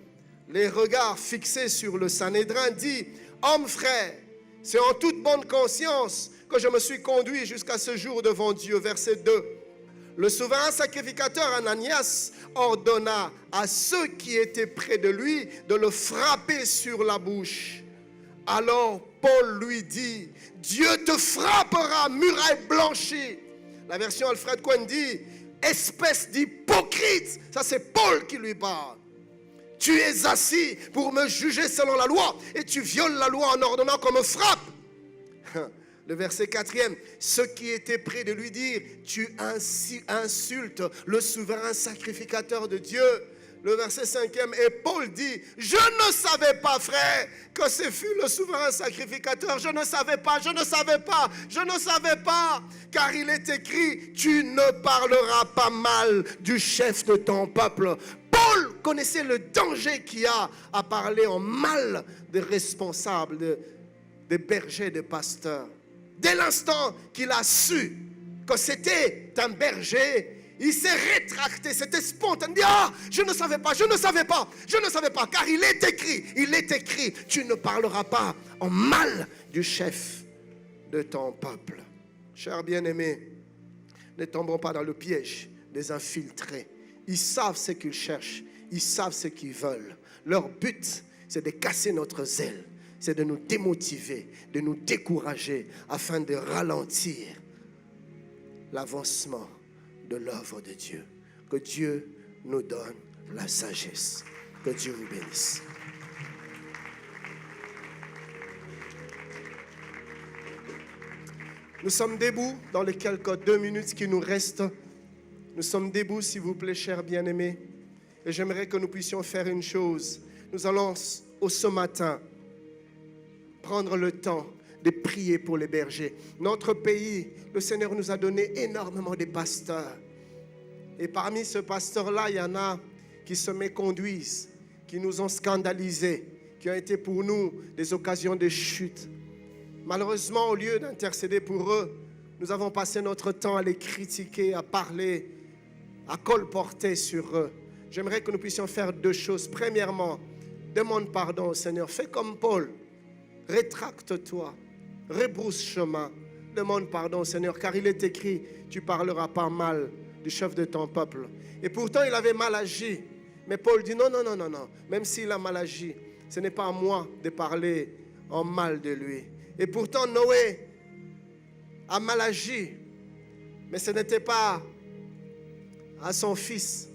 les regards fixés sur le Sanhédrin, dit, « Hommes frères, c'est en toute bonne conscience que je me suis conduit jusqu'à ce jour devant Dieu. Verset 2. Le souverain sacrificateur Ananias ordonna à ceux qui étaient près de lui de le frapper sur la bouche. Alors Paul lui dit, Dieu te frappera, muraille blanchie. La version Alfred Cohen dit, espèce d'hypocrite. Ça c'est Paul qui lui parle. Tu es assis pour me juger selon la loi et tu violes la loi en ordonnant qu'on me frappe. Le verset 4e, ceux qui étaient près de lui dire, tu insultes le souverain sacrificateur de Dieu. Le verset 5e, et Paul dit, je ne savais pas, frère, que ce fut le souverain sacrificateur. Je ne savais pas, car il est écrit, tu ne parleras pas mal du chef de ton peuple. Paul connaissait le danger qu'il y a à parler en mal des responsables, des bergers, des pasteurs. Dès l'instant qu'il a su que c'était un berger, il s'est rétracté, c'était spontané. Ah, je ne savais pas, car il est écrit, tu ne parleras pas en mal du chef de ton peuple. Chers bien-aimés, ne tombons pas dans le piège des infiltrés. Ils savent ce qu'ils cherchent, ils savent ce qu'ils veulent. Leur but, c'est de casser notre zèle. C'est de nous démotiver, de nous décourager afin de ralentir l'avancement de l'œuvre de Dieu. Que Dieu nous donne la sagesse. Que Dieu vous bénisse. Nous sommes debout dans les quelques 2 minutes qui nous restent. Nous sommes debout, s'il vous plaît, chers bien-aimés. Et j'aimerais que nous puissions faire une chose. Nous allons, ce matin, prendre le temps de prier pour les bergers. Notre pays, le Seigneur nous a donné énormément de pasteurs. Et parmi ces pasteurs-là, il y en a qui se méconduisent, qui nous ont scandalisés, qui ont été pour nous des occasions de chute. Malheureusement, au lieu d'intercéder pour eux, nous avons passé notre temps à les critiquer, à parler, à colporter sur eux. J'aimerais que nous puissions faire 2 choses. Premièrement, demande pardon au Seigneur. Fais comme Paul. Rétracte-toi, rebrousse chemin, demande pardon au Seigneur, car il est écrit, tu ne parleras pas mal du chef de ton peuple. Et pourtant, il avait mal agi. Mais Paul dit, non, même s'il a mal agi, ce n'est pas à moi de parler en mal de lui. Et pourtant, Noé a mal agi, mais ce n'était pas à son fils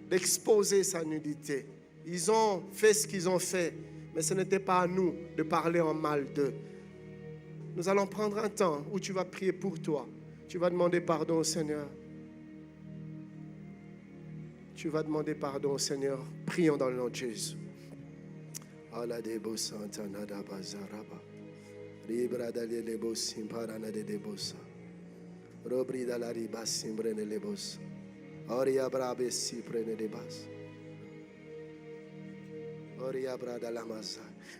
d'exposer sa nudité. Ils ont fait ce qu'ils ont fait. Mais ce n'était pas à nous de parler en mal d'eux. Nous allons prendre un temps où tu vas prier pour toi. Tu vas demander pardon au Seigneur. Tu vas demander pardon au Seigneur. Prions dans le nom de Jésus.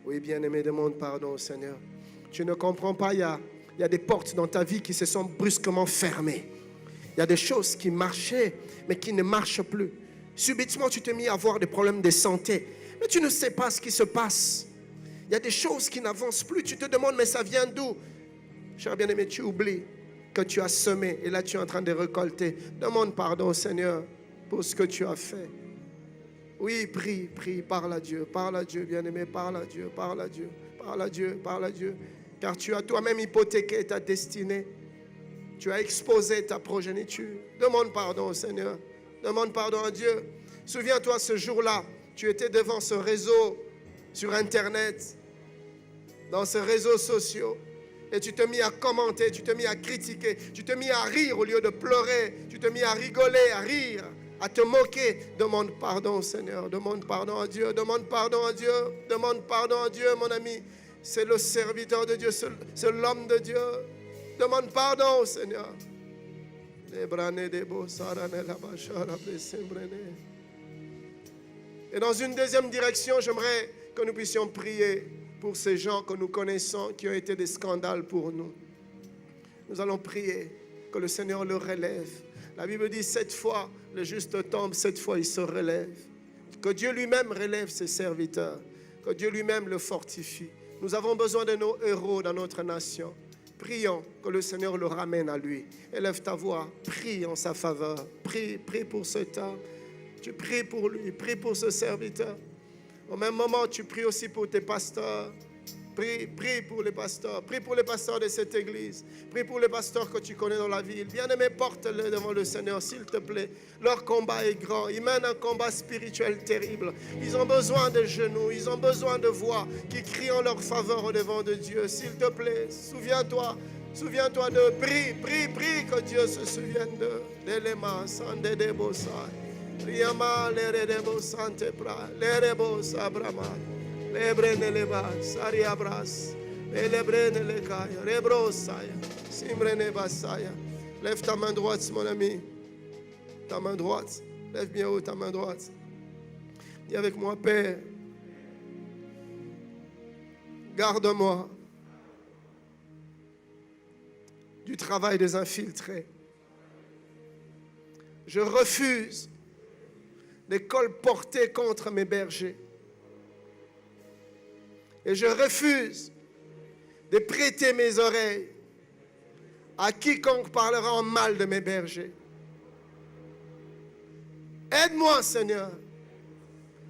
Oui, bien-aimé, demande pardon au Seigneur. Tu ne comprends pas, il y a des portes dans ta vie qui se sont brusquement fermées. Il y a des choses qui marchaient, mais qui ne marchent plus. Subitement, tu t'es mis à avoir des problèmes de santé, mais tu ne sais pas ce qui se passe. Il y a des choses qui n'avancent plus. Tu te demandes, mais ça vient d'où? Cher bien-aimé, tu oublies que tu as semé et là, tu es en train de récolter. Demande pardon au Seigneur pour ce que tu as fait. Oui, prie, parle à Dieu, bien-aimé, parle à Dieu. Car tu as toi-même hypothéqué ta destinée. Tu as exposé ta progéniture. Demande pardon au Seigneur. Demande pardon à Dieu. Souviens-toi, ce jour-là, tu étais devant ce réseau, sur Internet, dans ces réseaux sociaux. Et tu t'es mis à commenter, tu t'es mis à critiquer, tu t'es mis à rire au lieu de pleurer. Tu t'es mis à rigoler, à rire, à te moquer. Demande pardon au Seigneur, demande pardon à Dieu, demande pardon à Dieu, demande pardon à Dieu, mon ami. C'est le serviteur de Dieu, c'est l'homme de Dieu. Demande pardon au Seigneur. Et dans une deuxième direction, j'aimerais que nous puissions prier pour ces gens que nous connaissons qui ont été des scandales pour nous. Nous allons prier que le Seigneur le relève. La Bible dit 7 fois le juste tombe, 7 fois il se relève. Que Dieu lui-même relève ses serviteurs. Que Dieu lui-même le fortifie. Nous avons besoin de nos héros dans notre nation. Prions que le Seigneur le ramène à lui. Élève ta voix, prie en sa faveur. Prie pour cet homme. Tu pries pour lui, prie pour ce serviteur. Au même moment, tu pries aussi pour tes pasteurs. Prie pour les pasteurs. Prie pour les pasteurs de cette église. Prie pour les pasteurs que tu connais dans la ville. Bien-aimé, porte-les devant le Seigneur, s'il te plaît. Leur combat est grand. Ils mènent un combat spirituel terrible. Ils ont besoin de genoux. Ils ont besoin de voix qui crient en leur faveur au devant de Dieu. S'il te plaît, souviens-toi de prie, que Dieu se souvienne de l'élément, sans de bossa. Riama, l'erebo sante pra, l'erebo sabrama. Lebrene leba, sari abras, lebrene lekaya, rebrosaya, simbrene basaya. Lève ta main droite, mon ami. Ta main droite. Lève bien haut ta main droite. Dis avec moi, Père, garde-moi du travail des infiltrés. Je refuse les colportés contre mes bergers. Et je refuse de prêter mes oreilles à quiconque parlera en mal de mes bergers. Aide-moi, Seigneur,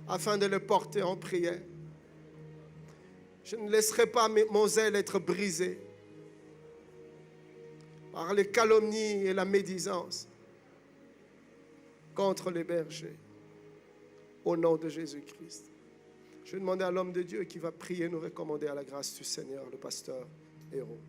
afin de le porter en prière. Je ne laisserai pas mon zèle être brisé par les calomnies et la médisance contre les bergers. Au nom de Jésus-Christ. Je vais demander à l'homme de Dieu qui va prier, nous recommander à la grâce du Seigneur, le pasteur Hérault.